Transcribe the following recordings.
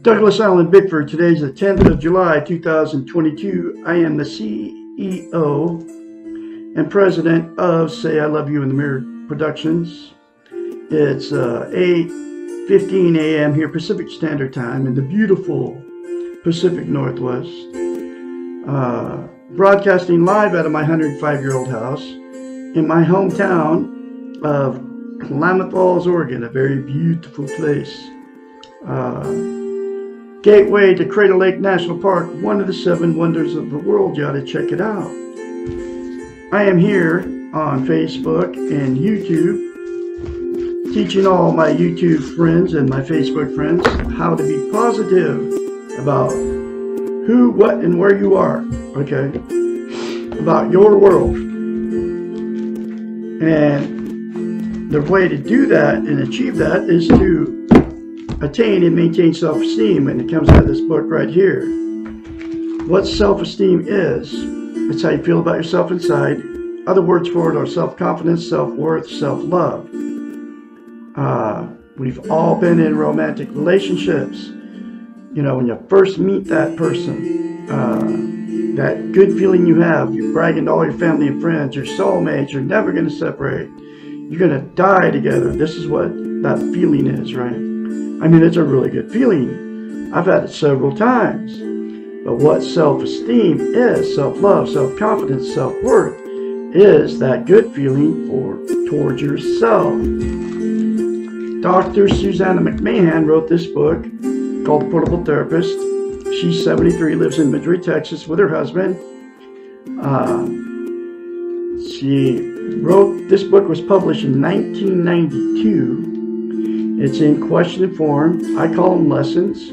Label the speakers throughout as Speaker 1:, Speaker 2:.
Speaker 1: Douglas Allen Bickford. Today's the 10th of July, 2022. I am the CEO and president of Say I Love You in the Mirror Productions. It's 8:15 a.m. here Pacific Standard Time in the beautiful Pacific Northwest. Broadcasting live out of my 105-year-old house in my hometown of Klamath Falls, Oregon, a very beautiful place. Gateway to Crater Lake National Park, one of the 7 wonders of the world. You ought to check it out. I am here on Facebook and YouTube, teaching all my YouTube friends and my Facebook friends how to be positive about who, what, and where you are, okay? About your world. And the way to do that and achieve that is to attain and maintain self-esteem, and it comes out of this book right here. What self-esteem is, it's how you feel about yourself inside. Other words for it are self-confidence, self-worth, self-love. We've all been in romantic relationships. You know, when you first meet that person, that good feeling you have, you're bragging to all your family and friends, your soulmates, you're never going to separate. You're going to die together. This is what that feeling is, right? I mean, it's a really good feeling. I've had it several times. But what self-esteem is, self-love, self-confidence, self-worth, is that good feeling towards yourself. Dr. Susanna McMahon wrote this book called The Portable Therapist. She's 73, lives in Madrid, Texas with her husband. She wrote, this book was published in 1992. It's in question form. I call them lessons.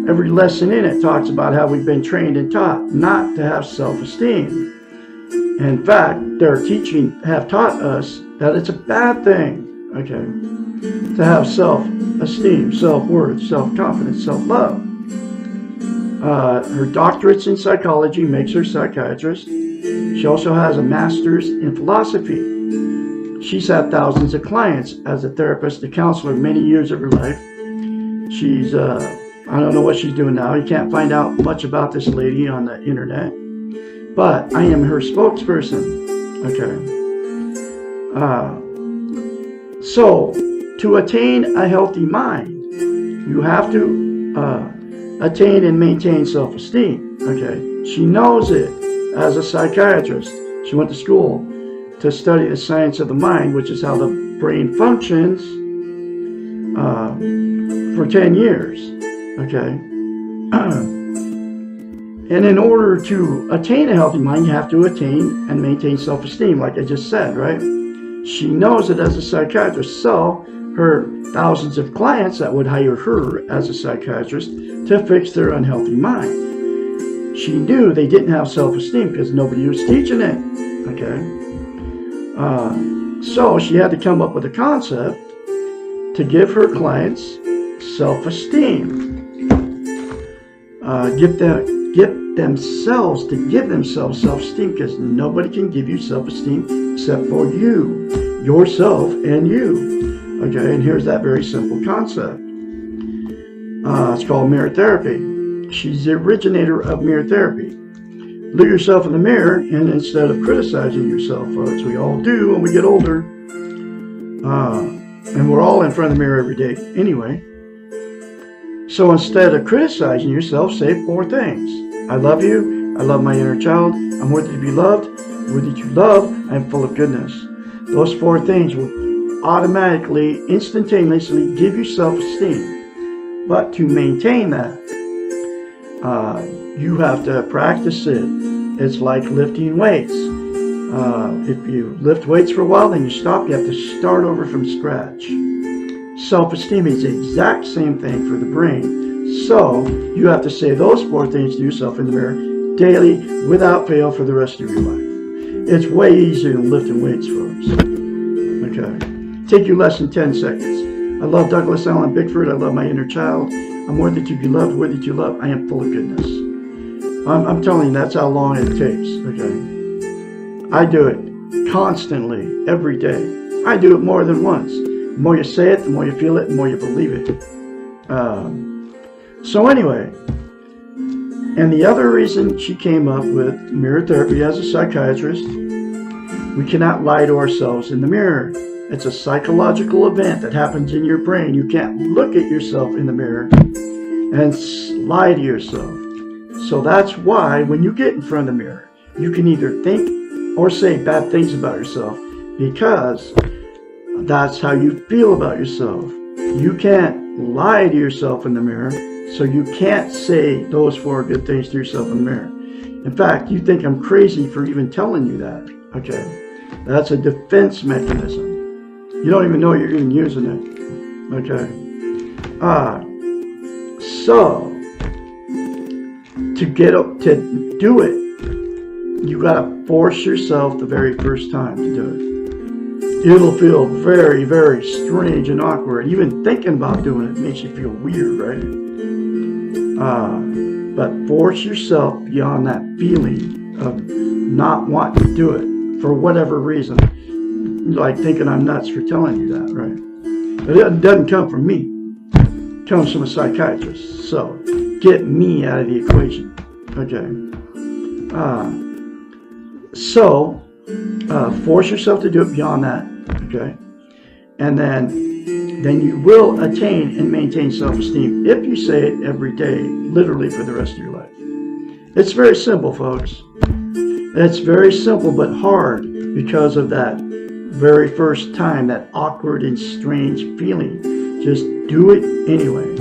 Speaker 1: Every lesson in it talks about how we've been trained and taught not to have self-esteem. In fact, their teaching have taught us that it's a bad thing, okay, to have self-esteem, self-worth, self-confidence, self-love. Her doctorate's in psychology makes her a psychiatrist. She also has a master's in philosophy. She's had thousands of clients as a therapist, a counselor, many years of her life. She's, I don't know what she's doing now. You can't find out much about this lady on the internet. But I am her spokesperson. Okay. So, to attain a healthy mind, you have to attain and maintain self-esteem. Okay. She knows it as a psychiatrist. She went to school to study the science of the mind, which is how the brain functions, for 10 years, okay? And in order to attain a healthy mind, you have to attain and maintain self-esteem, like I just said, right? She knows it as a psychiatrist, so her thousands of clients that would hire her as a psychiatrist to fix their unhealthy mind. She knew they didn't have self-esteem because nobody was teaching it, okay? So she had to come up with a concept to give her clients self-esteem. Give themselves self-esteem, because nobody can give you self-esteem except for you, yourself and you. Okay, and here's that very simple concept. It's called mirror therapy. She's the originator of mirror therapy. Look yourself in the mirror, and instead of criticizing yourself, folks, we all do when we get older, and we're all in front of the mirror every day anyway. So instead of criticizing yourself, say 4 things. I love you. I love my inner child. I'm worthy to be loved. Worthy to love. I am full of goodness. Those 4 things will automatically, instantaneously give you self-esteem. But to maintain that, you have to practice it. It's like lifting weights. If you lift weights for a while, then you stop. You have to start over from scratch. Self-esteem is the exact same thing for the brain. So you have to say those 4 things to yourself in the mirror daily, without fail, for the rest of your life. It's way easier than lifting weights, folks. Okay. Take you less than 10 seconds. I love Douglas Allen Bickford. I love my inner child. I'm worthy to be loved, worthy to love. I am full of goodness. I'm telling you, that's how long it takes, okay? I do it constantly, every day. I do it more than once. The more you say it, the more you feel it, the more you believe it. So anyway, and the other reason she came up with mirror therapy as a psychiatrist, we cannot lie to ourselves in the mirror. It's a psychological event that happens in your brain. You can't look at yourself in the mirror and lie to yourself. So that's why when you get in front of the mirror, you can either think or say bad things about yourself, because that's how you feel about yourself. You can't lie to yourself in the mirror, so you can't say those 4 good things to yourself in the mirror. In fact, you think I'm crazy for even telling you that. Okay, that's a defense mechanism. You don't even know you're even using it. Okay. So to do it, you gotta force yourself the very first time to do it. It'll feel very, very strange and awkward. Even thinking about doing it makes you feel weird, right? But force yourself beyond that feeling of not wanting to do it for whatever reason. Like thinking I'm nuts for telling you that, right? But it doesn't come from me. It comes from a psychiatrist. So get me out of the equation. Okay. Force yourself to do it beyond that. Okay. And then you will attain and maintain self-esteem if you say it every day, literally for the rest of your life. It's very simple, folks. It's very simple but hard because of that very first time, that awkward and strange feeling. Just do it anyway.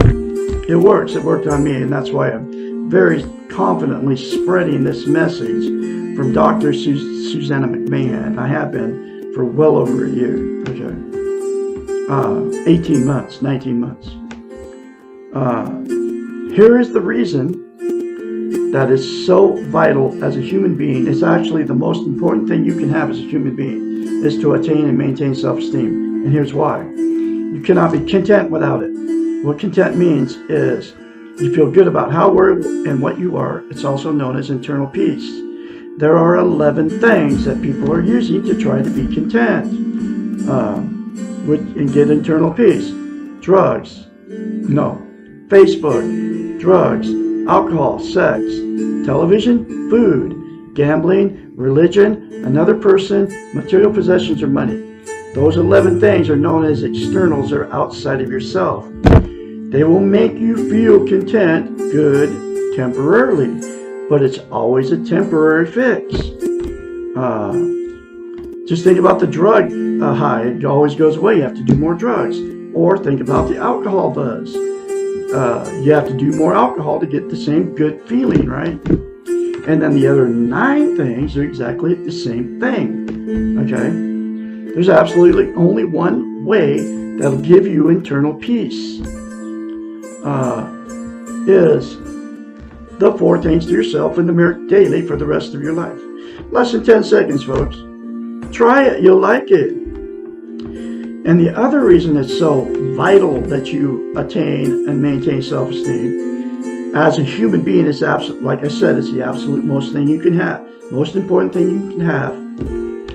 Speaker 1: It works. It worked on me, and that's why I'm very confidently spreading this message from Dr. Susanna McMahon. I have been for well over a year. Okay. 18 months, 19 months. Here is the reason that is so vital as a human being. It's actually the most important thing you can have as a human being, is to attain and maintain self-esteem. And here's why. You cannot be content without it. What content means is you feel good about how, where, and what you are. It's also known as internal peace. There are 11 things that people are using to try to be content and get internal peace. Drugs, no. Facebook, drugs, alcohol, sex, television, food, gambling, religion, another person, material possessions, or money. Those 11 things are known as externals, or outside of yourself. They will make you feel content, good, temporarily, but it's always a temporary fix. Just think about the drug high. It always goes away. You have to do more drugs. Or think about the alcohol buzz. You have to do more alcohol to get the same good feeling, right? And then the other 9 things are exactly the same thing. Okay? There's absolutely only one way that'll give you internal peace. Is the 4 things to yourself in the mirror daily for the rest of your life. Less than 10 seconds, folks. Try it. You'll like it. And the other reason it's so vital that you attain and maintain self-esteem as a human being is absolute. Like I said, it's the absolute most thing you can have. Most important thing you can have.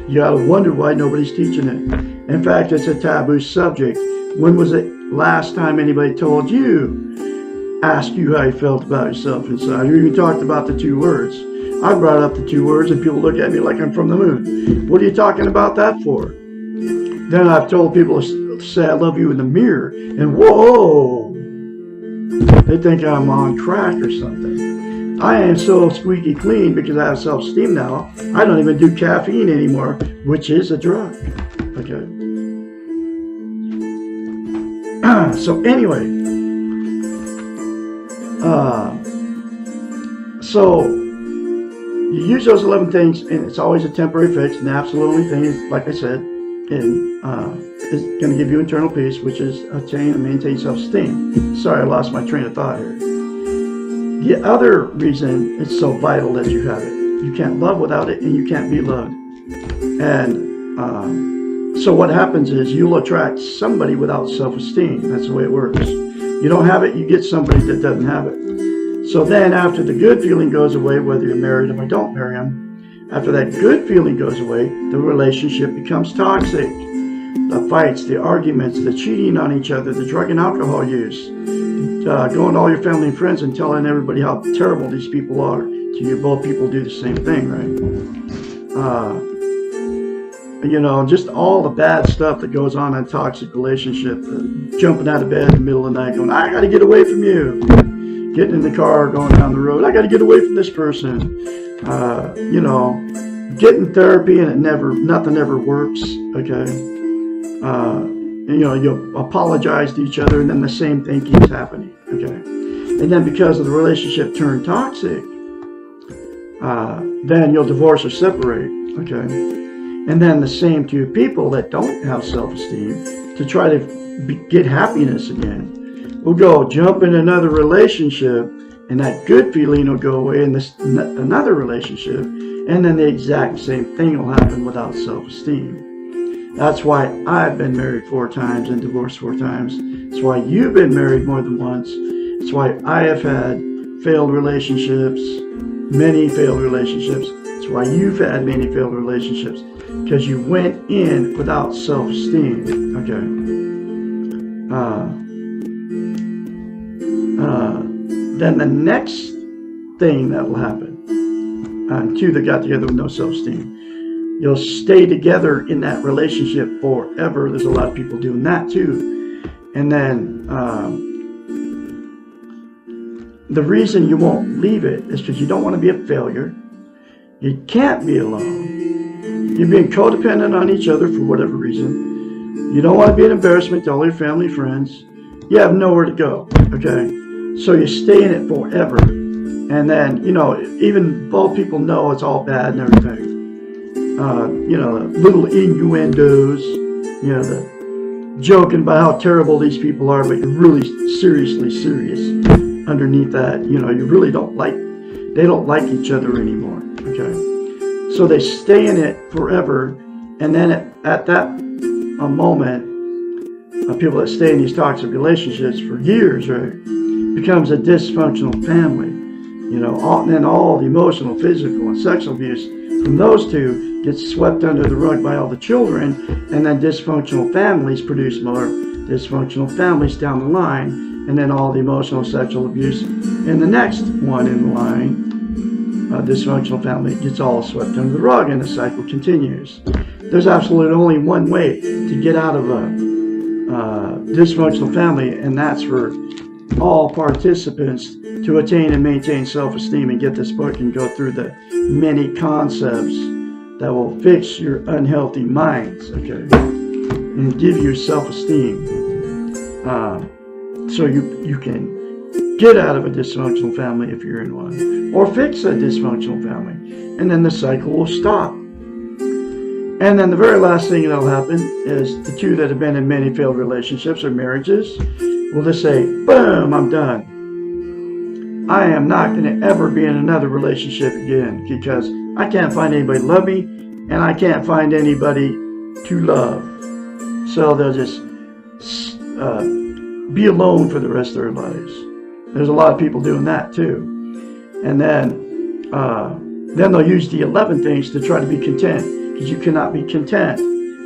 Speaker 1: You gotta wonder why nobody's teaching it. In fact, it's a taboo subject. When was it last time anybody told you, asked you how you felt about yourself inside? You even talked about the 2 words. I brought up the 2 words and people look at me like I'm from the moon. What are you talking about that for? Then I've told people to say I love you in the mirror, and whoa, they think I'm on crack or something. I am so squeaky clean because I have self-esteem now. I don't even do caffeine anymore, which is a drug. Okay. So anyway, so you use those 11 things, and it's always a temporary fix. And the absolute only thing is, like I said, is going to give you internal peace, which is attain and maintain self-esteem. Sorry, I lost my train of thought here. The other reason it's so vital that you have it, you can't love without it, and you can't be loved. And so what happens is you'll attract somebody without self-esteem. That's the way it works. You don't have it, you get somebody that doesn't have it. So then after the good feeling goes away, whether you marry them or don't marry them, after that good feeling goes away, the relationship becomes toxic. The fights, the arguments, the cheating on each other, the drug and alcohol use, going to all your family and friends and telling everybody how terrible these people are. So you both people do the same thing, right? You know, just all the bad stuff that goes on in a toxic relationship. Jumping out of bed in the middle of the night going, I got to get away from you. Getting in the car, going down the road, I got to get away from this person. You know, getting therapy and nothing ever works, okay? You know, you apologize to each other and then the same thing keeps happening, okay? And then because of the relationship turned toxic, then you'll divorce or separate, okay? And then the same two people that don't have self-esteem to try to get happiness again will go jump in another relationship, and that good feeling will go away in this another relationship, and then the exact same thing will happen without self-esteem. That's why I've been married 4 times and divorced 4 times. That's why you've been married more than once. That's why I have had failed relationships, many failed relationships. That's why you've had many failed relationships, because you went in without self-esteem, okay? Then the next thing that will happen, two that got together with no self-esteem, you'll stay together in that relationship forever. There's a lot of people doing that too. And then the reason you won't leave it is because you don't want to be a failure. You can't be alone. You're being codependent on each other for whatever reason. You don't want to be an embarrassment to all your family and friends. You have nowhere to go, okay? So you stay in it forever. And then, you know, even both people know it's all bad and everything. You know, little innuendos, you know, the joking about how terrible these people are, but you're really seriously serious underneath that. You know, you really they don't like each other anymore, okay? So they stay in it forever, and then at that moment, people that stay in these toxic relationships for years, right, becomes a dysfunctional family. You know, and then all the emotional, physical, and sexual abuse from those two gets swept under the rug by all the children, and then dysfunctional families produce more dysfunctional families down the line, and then all the emotional, sexual abuse in the next one in the line. Dysfunctional family gets all swept under the rug, and the cycle continues. There's absolutely only one way to get out of a dysfunctional family, and that's for all participants to attain and maintain self-esteem and get this book and go through the many concepts that will fix your unhealthy minds, okay, and give you self-esteem, so you can get out of a dysfunctional family if you're in one, or fix a dysfunctional family, and then the cycle will stop. And then the very last thing that'll happen is the two that have been in many failed relationships or marriages will just say, boom, I'm done. I am not going to ever be in another relationship again because I can't find anybody to love me, and I can't find anybody to love. So they'll just be alone for the rest of their lives. There's a lot of people doing that too. And then they'll use the 11 things to try to be content, because you cannot be content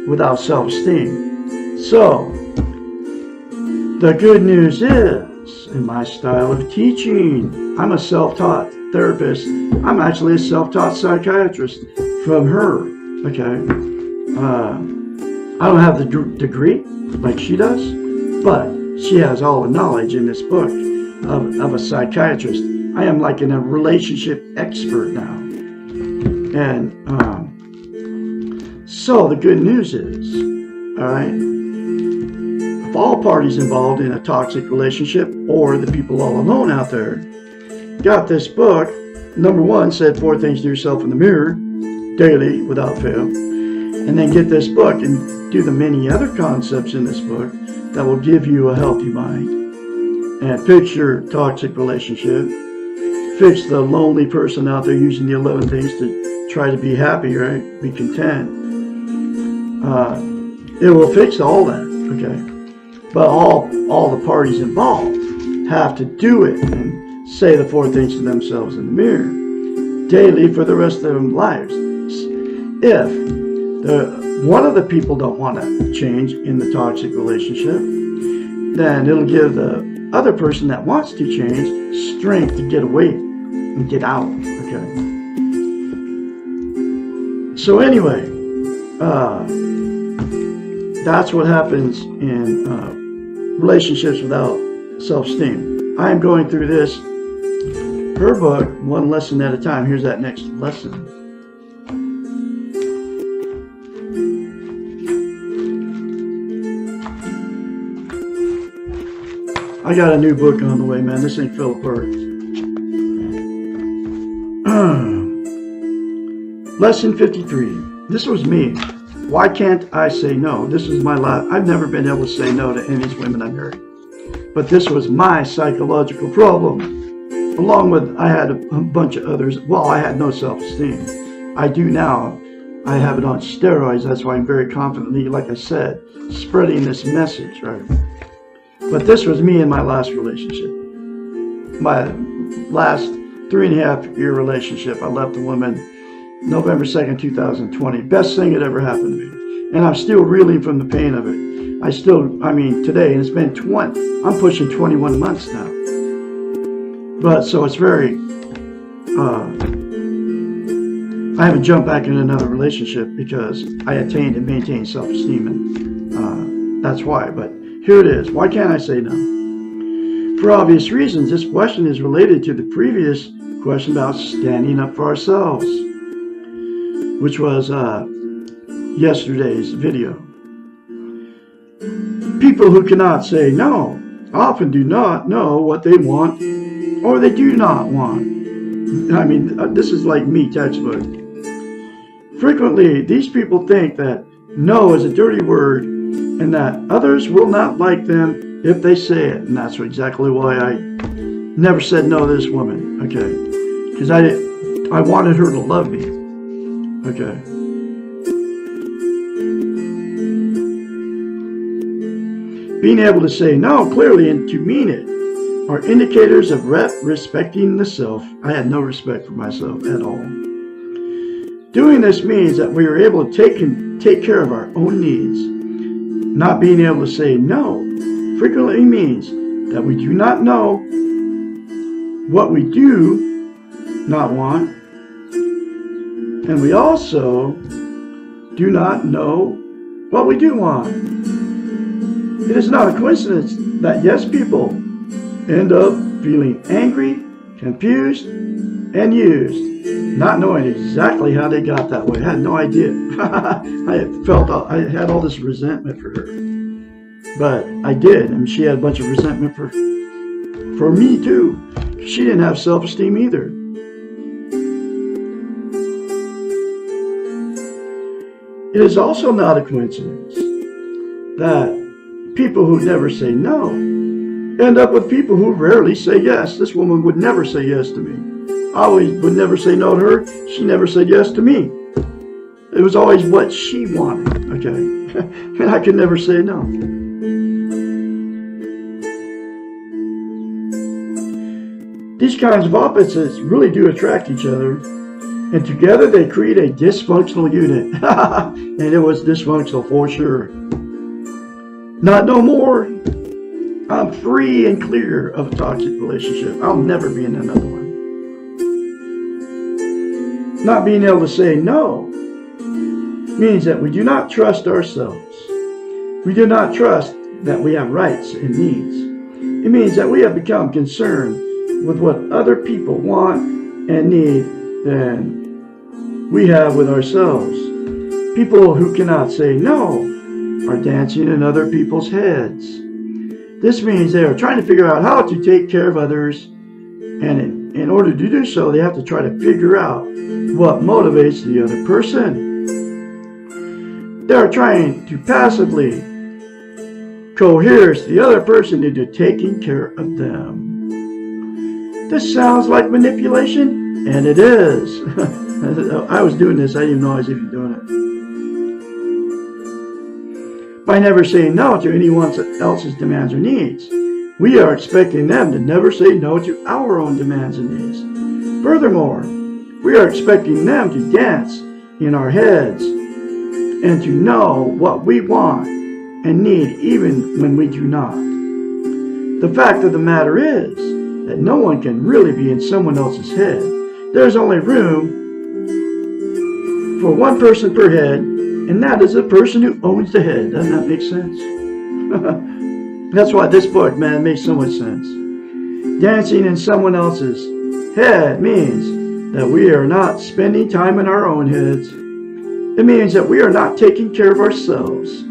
Speaker 1: without self-esteem. So the good news is, in my style of teaching, I'm a self-taught therapist. I'm actually a self-taught psychiatrist from her, okay? I don't have the degree like she does, but she has all the knowledge in this book of a psychiatrist. I am like a relationship expert now. And so the good news is, all right, if all parties involved in a toxic relationship, or the people all alone out there, got this book, number 1 said 4 things to yourself in the mirror daily without fail, and then get this book and do the many other concepts in this book that will give you a healthy mind, and fix your toxic relationship, fix the lonely person out there using the 11 things to try to be happy, right? Be content. It will fix all that, okay? But all the parties involved have to do it and say the 4 things to themselves in the mirror daily for the rest of their lives. If one of the people don't want to change in the toxic relationship, then it'll give the other person that wants to change strength to get away and get out. Okay. So anyway, that's what happens in relationships without self-esteem. I am going through this, her book, one lesson at a time. Here's that next lesson. I got a new book on the way, man. This ain't fell apart. Lesson 53. This was me. Why can't I say no? This was my life. I've never been able to say no to any of these women I married. But this was my psychological problem. Along with, I had a bunch of others. Well, I had no self-esteem. I do now. I have it on steroids. That's why I'm very confidently, like I said, spreading this message, right? But this was me in my last relationship. My last 3.5-year relationship. I left a woman November 2nd, 2020. Best thing that ever happened to me. And I'm still reeling from the pain of it. Today, and it's been I'm pushing 21 months now. But so it's very, I haven't jumped back in another relationship because I attained and maintained self-esteem, and that's why. But here it is. Why can't I say no? For obvious reasons. This question is related to the previous question about standing up for ourselves, which was yesterday's video. People who cannot say no often do not know what they want or they do not want. I mean, this is like me, textbook. Frequently, these people think that no is a dirty word and that others will not like them if they say it. And that's exactly why I never said no to this woman, okay? Because I wanted her to love me, okay? Being able to say no clearly and to mean it are indicators of respecting the self. I had no respect for myself at all. Doing this means that we are able to take care of our own needs. Not being able to say no frequently means that we do not know what we do not want, and we also do not know what we do want. It is not a coincidence that yes, people end up feeling angry, confused, and used, not knowing exactly how they got that way. I had no idea. I had all this resentment for her, but I did. I mean, she had a bunch of resentment for me too. She didn't have self-esteem either. It is also not a coincidence that people who never say no end up with people who rarely say yes. This woman would never say yes to me. I always would never say no to her. She never said yes to me. It was always what she wanted, okay? And I could never say no. These kinds of opposites really do attract each other, and together they create a dysfunctional unit. And it was dysfunctional for sure. Not no more. I'm free and clear of a toxic relationship. I'll never be in another one. Not being able to say no means that we do not trust ourselves. We do not trust that we have rights and needs. It means that we have become concerned with what other people want and need than we have with ourselves. People who cannot say no are dancing in other people's heads. This means they are trying to figure out how to take care of others, and in order to do so, they have to try to figure out what motivates the other person. They are trying to passively coerce the other person into taking care of them. This sounds like manipulation, and it is. I was doing this, I didn't even know I was even doing it. By never saying no to anyone else's demands or needs, we are expecting them to never say no to our own demands and needs. Furthermore, we are expecting them to dance in our heads and to know what we want and need even when we do not. The fact of the matter is that no one can really be in someone else's head. There's only room for one person per head, and that is the person who owns the head. Doesn't that make sense? That's why this book, man, makes so much sense. Dancing in someone else's head means that we are not spending time in our own heads. It means that we are not taking care of ourselves.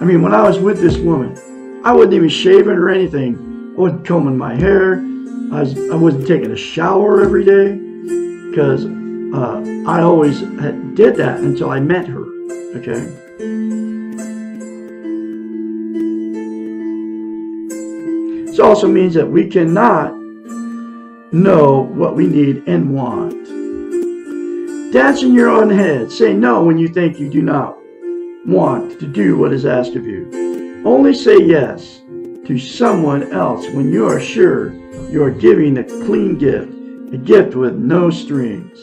Speaker 1: I mean, when I was with this woman, I wasn't even shaving or anything. I wasn't combing my hair. I wasn't taking a shower every day, because I always did that until I met her. Okay. This also means that we cannot know what we need and want. Dance in your own head. Say no when you think you do not want to do what is asked of you. Only say yes to someone else when you are sure you are giving a clean gift, a gift with no strings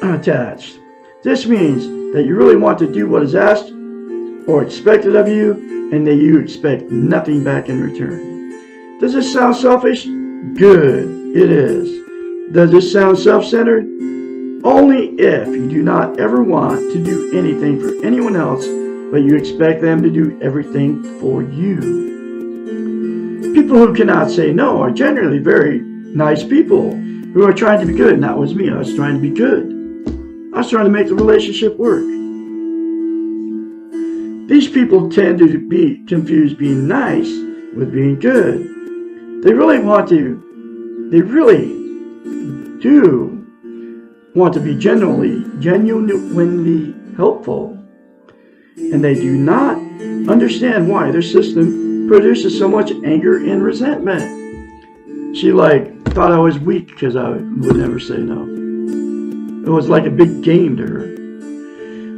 Speaker 1: attached. This means that you really want to do what is asked or expected of you, and that you expect nothing back in return. Does this sound selfish? Good, it is. Does this sound self-centered? Only if you do not ever want to do anything for anyone else, but you expect them to do everything for you. People who cannot say no are generally very nice people who are trying to be good. And that was me. I was trying to be good. I was trying to make the relationship work. These people tend to be confused being nice with being good. They really do want to be genuinely helpful. And they do not understand why their system produces so much anger and resentment. She thought I was weak because I would never say no. It was like a big game to her.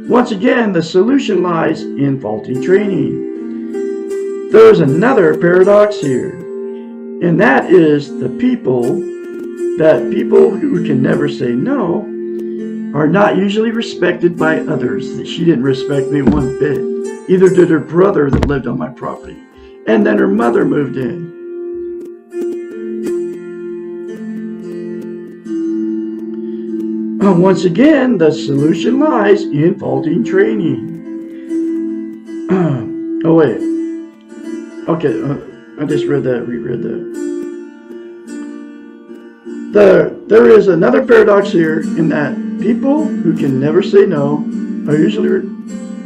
Speaker 1: Once again, the solution lies in faulty training. There's another paradox here, and that is the people who can never say no are not usually respected by others. She didn't respect me one bit. Either did her brother that lived on my property. And then her mother moved in. Once again, the solution lies in faulty training. Oh, wait. Okay, I just reread that. There is another paradox here in that people who can never say no are usually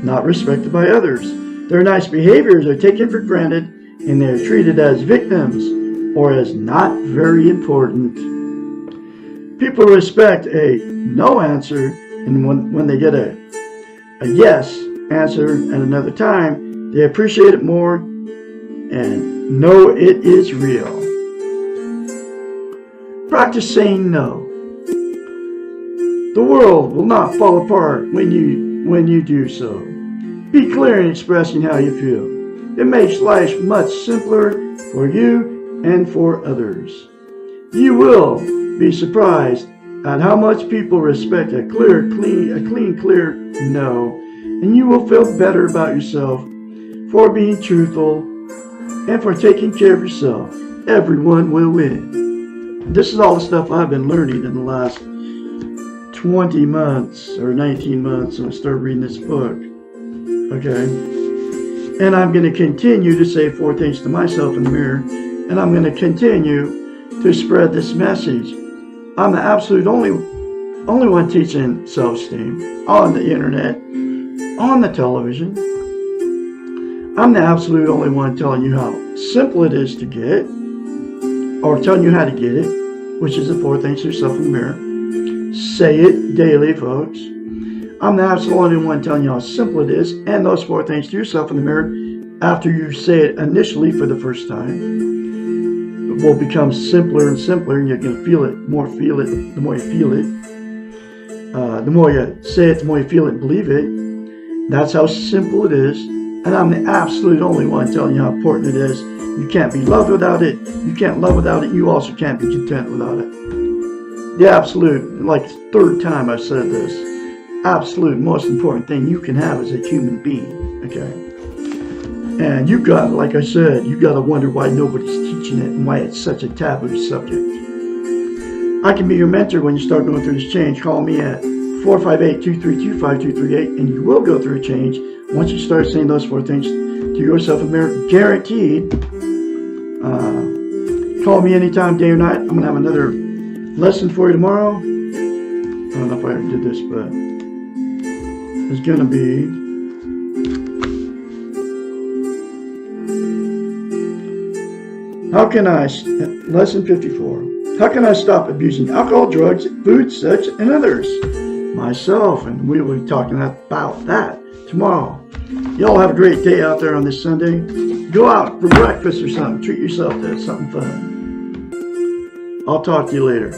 Speaker 1: not respected by others. Their nice behaviors are taken for granted, and they are treated as victims or as not very important. People respect a no answer, and when they get a yes answer at another time, they appreciate it more and know it is real. Practice saying no. The world will not fall apart when you do so. Be clear in expressing how you feel. It makes life much simpler for you and for others. You will be surprised at how much people respect a clear no, and you will feel better about yourself for being truthful and for taking care of yourself. Everyone will win. This is all the stuff I've been learning in the last 20 months or 19 months when I started reading this book. Okay? And I'm going to continue to say 4 things to myself in the mirror, and I'm going to continue to spread this message. I'm the absolute only one teaching self-esteem on the internet, on the television. I'm the absolute only one telling you how simple it is to get, or telling you how to get it, which is the 4 things to yourself in the mirror. Say it daily, folks. I'm the absolute only one telling you how simple it is, and those 4 things to yourself in the mirror after you say it initially for the first time. It will become simpler and simpler, and you're going to feel it the more you feel it. The more you say it, the more you feel it and believe it. That's how simple it is. And I'm the absolute only one telling you how important it is. You can't be loved without it. You can't love without it. You also can't be content without it. The absolute, 3rd time I've said this, absolute most important thing you can have as a human being. Okay? And you got, like I said, you got to wonder why nobody's teaching it and why it's such a taboo subject. I can be your mentor when you start going through this change. Call me at 458-232-5238 and you will go through a change once you start saying those 4 things to yourself. Guaranteed. Call me anytime, day or night. I'm going to have another lesson for you tomorrow. I don't know if I already did this, but it's going to be lesson 54. How can I stop abusing alcohol, drugs, food, sex, and others? Myself, and we will be talking about that tomorrow. Y'all have a great day out there on this Sunday. Go out for breakfast or something. Treat yourself to something fun. I'll talk to you later.